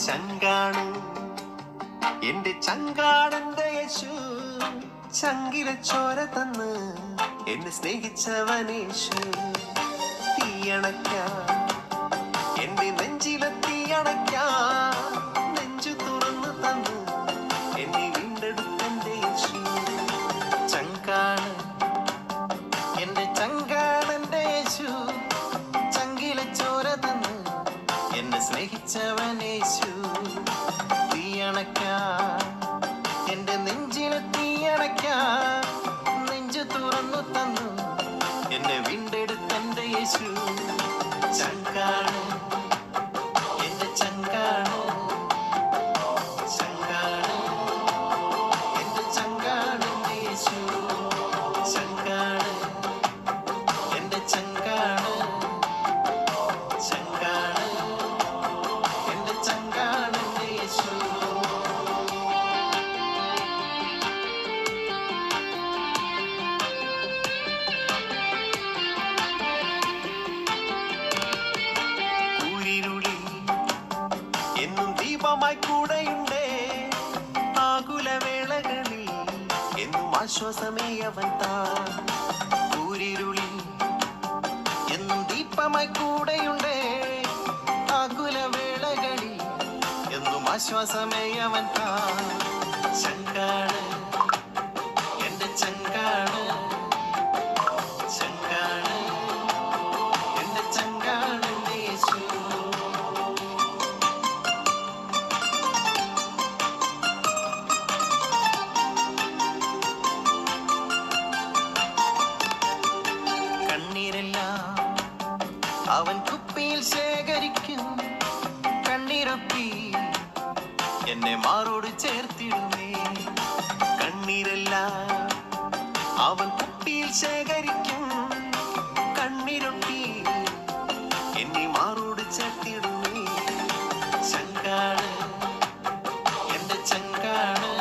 ചങ്കാണ് എന്റെ ചങ്കാടന്റെ യേശു, ചങ്കിലെ ചോര തന്ന് എന്നെ സ്നേഹിച്ചവനേശു. തീയണയ്ക്കാൻ എന്റെ നെഞ്ചിലെ തീയണയ്ക്കാൻ നെഞ്ചു തുറന്നു തന്ന് എന്നെ വീണ്ടെടുത്തന്റെ യേശു. ചങ്കാണ് എന്റെ ചങ്കാടന്റെ യേശു, ചങ്കിലെ ചോര തന്ന് എന്നെ സ്നേഹിച്ചവനേശു. തീയണയ്ക്കാൻ എന്റെ നെഞ്ചിലെ തീയണയ്ക്കാൻ നെഞ്ചു തുറന്നു തന്നു എന്നെ വീണ്ടെടുത്തന്റെ യേശു. ചങ്കാണ് എന്റെ ചങ്കാണ്, ചങ്കാണ് എന്റെ ചങ്കാടന്റെ യേശു. ചങ്കാണ് എന്റെ ചങ്കാണ്, ചങ്കാണ് എന്റെ ചങ്കാടന്റെ യേശു. എന്നും ദീപമായി കൂടെയുണ്ടേ ആകുലവേളകളിൽ, എന്നും ആശ്വാസമേ അവൻ താൻ. കൂരിരുളിൽ എന്നും ദീപമായി കൂടെയുണ്ടേ ആകുലവേളകളിൽ, എന്നും ആശ്വാസമേ അവൻ താൻ. ചങ്കാണ് എന്റെ ചങ്കാണ്, ചങ്കാണ് എന്റെ ചങ്കാടന്റെ യേശു. അവൻ കുപ്പിയിൽ ശേഖരിക്കും, കണ്ണീരൊപ്പി എന്നെ മാറോട് ചേർത്തിടുമേ. കണ്ണീരെല്ലാം അവൻ കുപ്പിയിൽ ശേഖരിക്കും, കണ്ണീരൊപ്പി എന്നെ മാറോട് ചേർത്തിടുമേ. ചങ്കാണ് എന്റെ ചങ്കാണ്,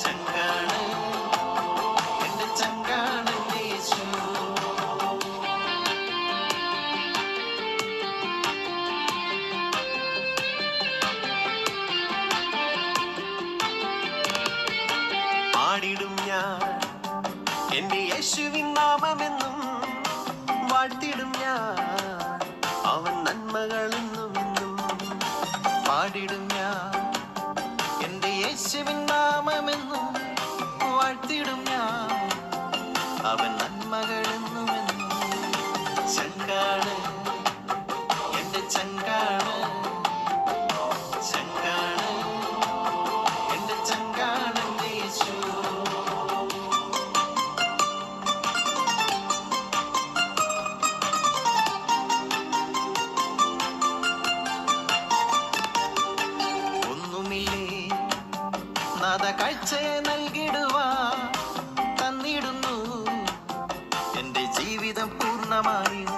ചങ്കാണ് എന്റെ ചങ്കാടന്റെ യേശു. പാടിടും ഞാൻ എന്റെ യേശുവിൻ നാമമെന്നും, വാഴ്ത്തിടും ഞാൻ അവൻ നന്മകളെന്നും എന്നും. പാടിടും ഞാൻ എന്റെ യേശുവിൻ നാമമെന്നും, വാഴ്ത്തിടും ഞാൻ അവൻ നന്മകളെന്നും എന്നും. ചങ്കാണ് എന്റെ ചങ്കാണ്, ചങ്കാണ് എന്റെ ചങ്കാടന്റെ യേശു. ഒന്നുമില്ലേ നാദ കാഴ്ചയെ നൽകിടുവാ തന്നിടുന്നു എന്റെ ജീവിതം പൂർണ്ണമായും.